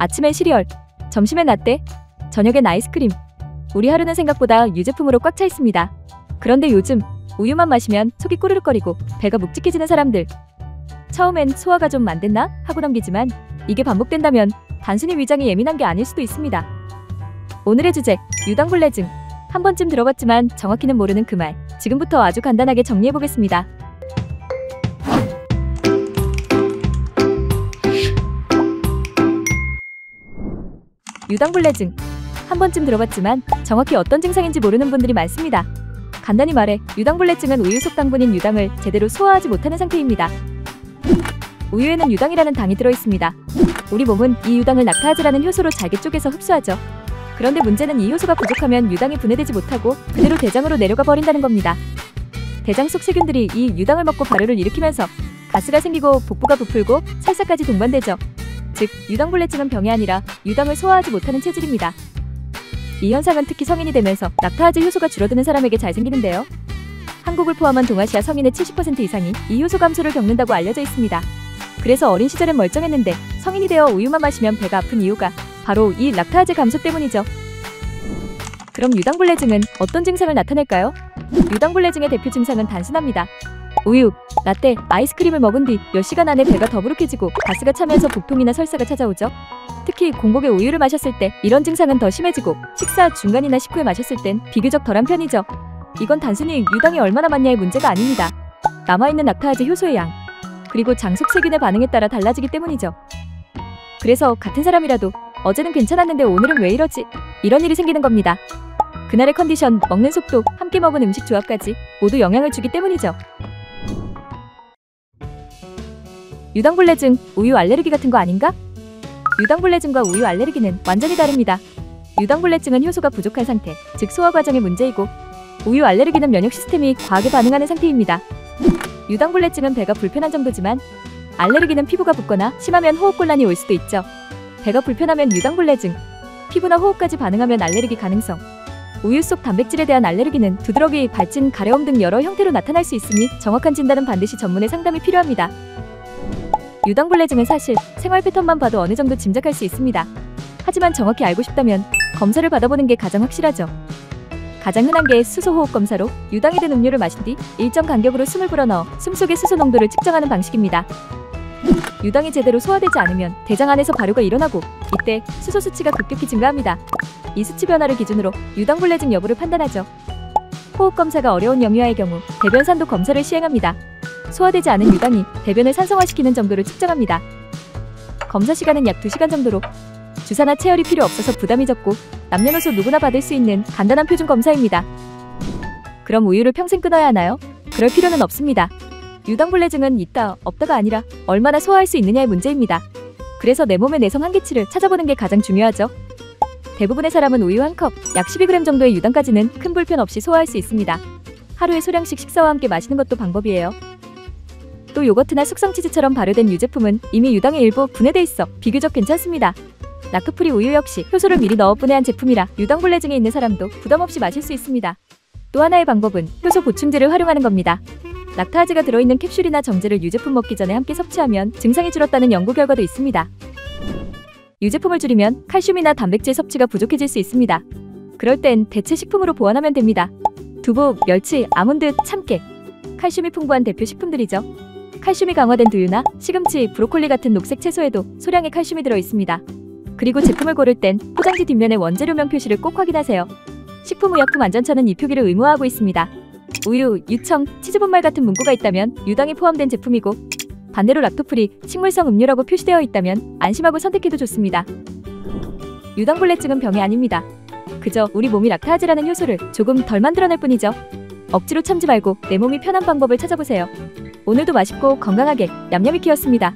아침엔 시리얼, 점심엔 라떼, 저녁엔 아이스크림. 우리 하루는 생각보다 유제품으로 꽉 차 있습니다. 그런데 요즘 우유만 마시면 속이 꼬르륵거리고 배가 묵직해지는 사람들. 처음엔 소화가 좀 안 됐나 하고 넘기지만 이게 반복된다면 단순히 위장이 예민한 게 아닐 수도 있습니다. 오늘의 주제, 유당불내증. 한 번쯤 들어봤지만 정확히는 모르는 그 말. 지금부터 아주 간단하게 정리해보겠습니다. 유당불내증. 한 번쯤 들어봤지만 정확히 어떤 증상인지 모르는 분들이 많습니다. 간단히 말해 유당불내증은 우유 속 당분인 유당을 제대로 소화하지 못하는 상태입니다. 우유에는 유당이라는 당이 들어있습니다. 우리 몸은 이 유당을 락타아즈라는 효소로 잘게 쪼개서 흡수하죠. 그런데 문제는 이 효소가 부족하면 유당이 분해되지 못하고 그대로 대장으로 내려가 버린다는 겁니다. 대장 속 세균들이 이 유당을 먹고 발효를 일으키면서 가스가 생기고 복부가 부풀고 설사까지 동반되죠. 즉, 유당불내증은 병이 아니라 유당을 소화하지 못하는 체질입니다. 이 현상은 특히 성인이 되면서 락타아즈 효소가 줄어드는 사람에게 잘 생기는데요. 한국을 포함한 동아시아 성인의 70% 이상이 이 효소 감소를 겪는다고 알려져 있습니다. 그래서 어린 시절엔 멀쩡했는데 성인이 되어 우유만 마시면 배가 아픈 이유가 바로 이 락타아즈 감소 때문이죠. 그럼 유당불내증은 어떤 증상을 나타낼까요? 유당불내증의 대표 증상은 단순합니다. 우유, 라떼, 아이스크림을 먹은 뒤 몇 시간 안에 배가 더부룩해지고 가스가 차면서 복통이나 설사가 찾아오죠. 특히 공복에 우유를 마셨을 때 이런 증상은 더 심해지고 식사 중간이나 식후에 마셨을 땐 비교적 덜한 편이죠. 이건 단순히 유당이 얼마나 많냐의 문제가 아닙니다. 남아있는 락타아즈 효소의 양, 그리고 장속 세균의 반응에 따라 달라지기 때문이죠. 그래서 같은 사람이라도 어제는 괜찮았는데 오늘은 왜 이러지? 이런 일이 생기는 겁니다. 그날의 컨디션, 먹는 속도, 함께 먹은 음식 조합까지 모두 영향을 주기 때문이죠. 유당불내증, 우유 알레르기 같은 거 아닌가? 유당불내증과 우유 알레르기는 완전히 다릅니다. 유당불내증은 효소가 부족한 상태, 즉 소화 과정의 문제이고, 우유 알레르기는 면역 시스템이 과하게 반응하는 상태입니다. 유당불내증은 배가 불편한 정도지만 알레르기는 피부가 붓거나 심하면 호흡곤란이 올 수도 있죠. 배가 불편하면 유당불내증, 피부나 호흡까지 반응하면 알레르기 가능성. 우유 속 단백질에 대한 알레르기는 두드러기, 발진, 가려움 등 여러 형태로 나타날 수 있으니 정확한 진단은 반드시 전문의 상담이 필요합니다. 유당불내증은 사실 생활 패턴만 봐도 어느 정도 짐작할 수 있습니다. 하지만 정확히 알고 싶다면 검사를 받아보는 게 가장 확실하죠. 가장 흔한 게 수소호흡 검사로 유당이 든 음료를 마신 뒤 일정 간격으로 숨을 불어넣어 숨속의 수소 농도를 측정하는 방식입니다. 유당이 제대로 소화되지 않으면 대장 안에서 발효가 일어나고 이때 수소 수치가 급격히 증가합니다. 이 수치 변화를 기준으로 유당불내증 여부를 판단하죠. 호흡 검사가 어려운 영유아의 경우 대변 산도 검사를 시행합니다. 소화되지 않은 유당이 대변을 산성화시키는 정도를 측정합니다. 검사 시간은 약 2시간 정도로 주사나 체열이 필요 없어서 부담이 적고 남녀노소 누구나 받을 수 있는 간단한 표준 검사입니다. 그럼 우유를 평생 끊어야 하나요? 그럴 필요는 없습니다. 유당불내증은 있다, 없다가 아니라 얼마나 소화할 수 있느냐의 문제입니다. 그래서 내 몸의 내성 한계치를 찾아보는 게 가장 중요하죠. 대부분의 사람은 우유 1컵, 약 12g 정도의 유당까지는 큰 불편 없이 소화할 수 있습니다. 하루에 소량씩 식사와 함께 마시는 것도 방법이에요. 또 요거트나 숙성치즈처럼 발효된 유제품은 이미 유당의 일부 분해돼 있어 비교적 괜찮습니다. 락토프리 우유 역시 효소를 미리 넣어 분해한 제품이라 유당불내증에 있는 사람도 부담없이 마실 수 있습니다. 또 하나의 방법은 효소 보충제를 활용하는 겁니다. 락타아즈가 들어있는 캡슐이나 정제를 유제품 먹기 전에 함께 섭취하면 증상이 줄었다는 연구 결과도 있습니다. 유제품을 줄이면 칼슘이나 단백질 섭취가 부족해질 수 있습니다. 그럴 땐 대체 식품으로 보완하면 됩니다. 두부, 멸치, 아몬드, 참깨. 칼슘이 풍부한 대표 식품들이죠. 칼슘이 강화된 두유나 시금치, 브로콜리 같은 녹색 채소에도 소량의 칼슘이 들어있습니다. 그리고 제품을 고를 땐 포장지 뒷면의 원재료명 표시를 꼭 확인하세요. 식품의약품안전처는 이 표기를 의무화하고 있습니다. 우유, 유청, 치즈분말 같은 문구가 있다면 유당이 포함된 제품이고, 반대로 락토프리, 식물성 음료라고 표시되어 있다면 안심하고 선택해도 좋습니다. 유당불내증은 병이 아닙니다. 그저 우리 몸이 락타아즈라는 효소를 조금 덜 만들어낼 뿐이죠. 억지로 참지 말고 내 몸이 편한 방법을 찾아보세요. 오늘도 맛있고 건강하게 얌얌이키였습니다.